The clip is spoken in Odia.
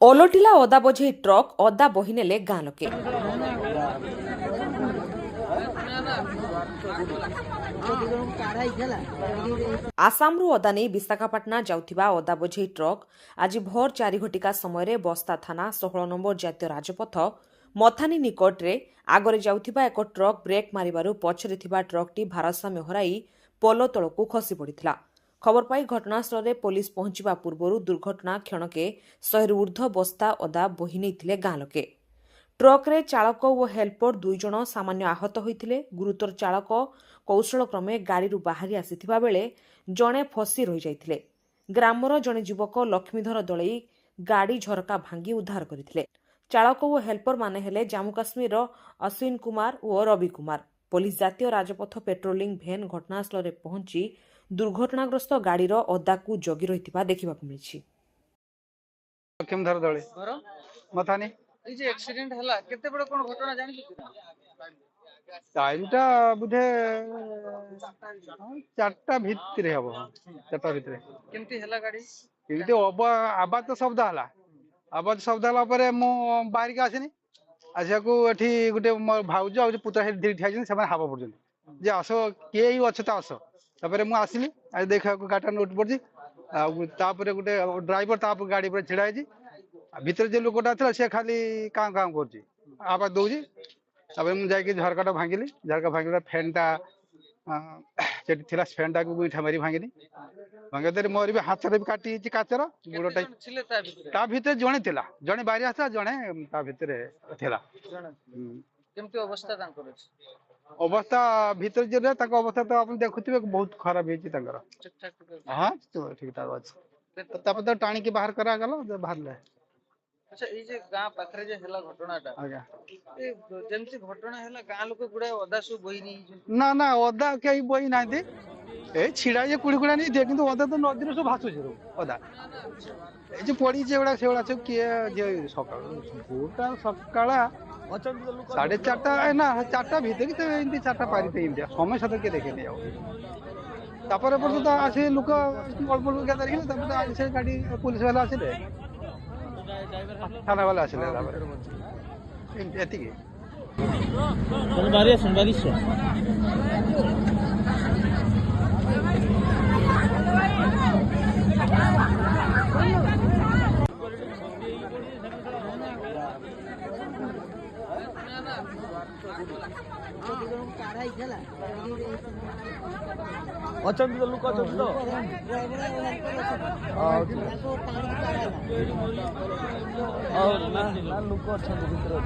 ଓଲଟିଲା ଅଦା ବୋଝେଇ ଟ୍ରକ୍ ଅଦା ବୋହି ନେଲେ ଗାଁ ଲୋକେ। ଆସାମରୁ ଅଦା ନେଇ ବିଶାଖାପାଟଣା ଯାଉଥିବା ଅଦା ବୋଝେଇ ଟ୍ରକ୍ ଆଜି ଭୋର 4 ଘଟିକା ସମୟରେ ବସ୍ତା ଥାନା 16 ନମ୍ବର ଜାତୀୟ ରାଜପଥ ମଥାନୀ ନିକଟରେ ଆଗରେ ଯାଉଥିବା ଏକ ଟ୍ରକ୍ ବ୍ରେକ୍ ମାରିବାରୁ ପଛରେ ଥିବା ଟ୍ରକ୍ଟି ଭାରସାମ୍ୟ ହରାଇ ପୋଲ ତଳକୁ ଖସି ପଡ଼ିଥିଲା। ଖବର ପାଇ ଘଟଣାସ୍ଥଳରେ ପୋଲିସ ପହଞ୍ଚିବା ପୂର୍ବରୁ ଦୁର୍ଘଟଣା କ୍ଷଣକେ 100ରୁ ଊର୍ଦ୍ଧ୍ୱ ବସ୍ତା ଅଦା ବୋହି ନେଇଥିଲେ ଗାଁ ଲୋକେ। ଟ୍ରକ୍ରେ ଚାଳକ ଓ ହେଲ୍ପର 2 ଜଣ ସାମାନ୍ୟ ଆହତ ହୋଇଥିଲେ। ଗୁରୁତର ଚାଳକ କୌଶଳକ୍ରମେ ଗାଡ଼ିରୁ ବାହାରି ଆସିଥିବା ବେଳେ ଜଣେ ଫସି ରହିଯାଇଥିଲେ। ଗ୍ରାମର ଜଣେ ଯୁବକ ଲକ୍ଷ୍ମୀଧର ଦଳେଇ ଗାଡ଼ି ଝରକା ଭାଙ୍ଗି ଉଦ୍ଧାର କରିଥିଲେ। ଚାଳକ ଓ ହେଲ୍ପରମାନେ ହେଲେ ଜାମ୍ମୁ କାଶ୍ମୀରର ଅଶ୍ୱିନ କୁମାର ଓ ରବି କୁମାର। ପୋଲିସ ଜାତୀୟ ରାଜପଥ ପେଟ୍ରୋଲିଂ ଭ୍ୟାନ୍ ଘଟଣାସ୍ଥଳରେ ପହଞ୍ଚି ଦୁର୍ଘଟଣାଗ୍ରସ୍ତ ଗାଡ଼ିର ଅଦାକୁ ଜଗି ରହିଥିବା ଦେଖିବାକୁ ମିଳିଛି। ଲକ୍ଷ୍ମୀଧର ଦଳେ ମଥାନୀ এই যে অ্যাক্সিডেন্ট হলা কেতে বড় কোন ঘটনা জানিছো কি? টাইমটা বুধে 4টা ভিতরে হব। 4টা ভিতরে কেমতি হলা গাড়ি? কিন্তু আবাজ তো শব্দ হলা। আবাজ শব্দ হলা পরে মু বাহারিকে আসিনি। আসিয়াকু এଠି ଗୋଟେ ମୋର ଭାଉଜ ଆଉ ପୁତୁରା ସେଠି ଠିଆ ହେଇଛନ୍ତି। ସେମାନେ ହାବ ପଡୁଛନ୍ତି ଯେ ଆସ କିଏ ହିଁ ଅଛ ତ ଆସ। ତାପରେ ମୁଁ ଆସିଲି ଆଜି ଦେଖିବାକୁ ଗାଡ଼ିଟା ନୋଟ୍ ପଡିଛି। ଆଉ ତାପରେ ଗୋଟେ ଡ୍ରାଇଭର ତାପରେ ଗାଡ଼ି ଉପରେ ଛିଡା ହେଇଛି। ଭିତରେ ଯେ ଲୋକଟା ଥିଲା ସେ ଖାଲି କାଁ କାଁ କରୁଛି, ଆବାଜ ଦଉଛି। ତାପରେ ମୁଁ ଯାଇକି ଝରକାଟା ଭାଙ୍ଗିଲି। ଝରକା ଭାଙ୍ଗିଲା ଫ୍ୟାନ୍ଟା ସେଠି ଥିଲା, ଫ୍ୟାନ୍ଟାକୁ ଇଠା ମାରି ଭାଙ୍ଗିଲି। ଭାଙ୍ଗିବା ଦ୍ୱାରା ମୋର ବି ହାତରେ ବି କାଟି ହେଇଛି କାଚର। ଗୋଡ଼ଟା ছিলে ତା ভিতরে? ତା ଭିତରେ ଜଣେ ଥିଲା, ଜଣେ ବାହାରି ଆସିଲା, ଜଣେ ତା ଭିତରେ ଥିଲା। কেমতি অবস্থা তাঙ্কর ଅଛି? ଅବସ୍ଥା ଭିତରେ ଯେ ତାଙ୍କ ଅବସ୍ଥା ତ ଆପଣ ଦେଖୁଥିବେ ବହୁତ ଖରାପ ହେଇଛି ତାଙ୍କର। ঠিকঠাক ହଁ ଠିକ ଠାକ ଅଛି। ତାପରେ ତ ଟାଣିକି ବାହାର କରାଗଲା, ବାହାରିଲେ। আচ্ছা এই যে গাঁ পাখরে যে হেলা ঘটনাটা, ଆଜ୍ଞା ଏ ଯେମିତି ଘଟଣା ହେଲା ଗାଁ ଲୋକ ଗୁଡାଏ ଅଦା ସବୁ ବୋହି ନେଇଛନ୍ତି। ନା ନା ଅଦା କେହି ବୋହି ନାହାନ୍ତି। ଏଇ ଛିଡା ଯେ କୁଡ଼ି କୁଡ଼ା ନେଇଥିବେ, କିନ୍ତୁ ଅଦା ତ ନଦୀରେ ସବୁ ଭାସୁଛି ସବୁ ଅଦା। ଏଇ ଯେ ପଡିଛି ଏଗୁଡା ସେଗୁଡା ସବୁ କିଏ ସକାଳ 4:30 ନା 4ଟା ଭିତରେ କି ଏମିତି 4ଟା ପାରିତେ ଏମିତିଆ ସମୟ ସହିତ କିଏ ଦେଖେନି ଆଉ। ତାପରେ ପର୍ଯ୍ୟନ୍ତ ଆସି ଲୋକ ଅଳ୍ପ ଲୋକ ଧରିକି ତାପରେ ସେ ଗାଡି ପୁଲିସ ବାଲା ଆସିଲେ, ଥାନା ବାଲା ଆସିଲେ। ତାପରେ ଏମିତି ଏତିକି। ଅଛନ୍ତି ତ ଲୋକ ଅଛନ୍ତି ତ ଲୋକ ଅଛନ୍ତି ଭିତରେ।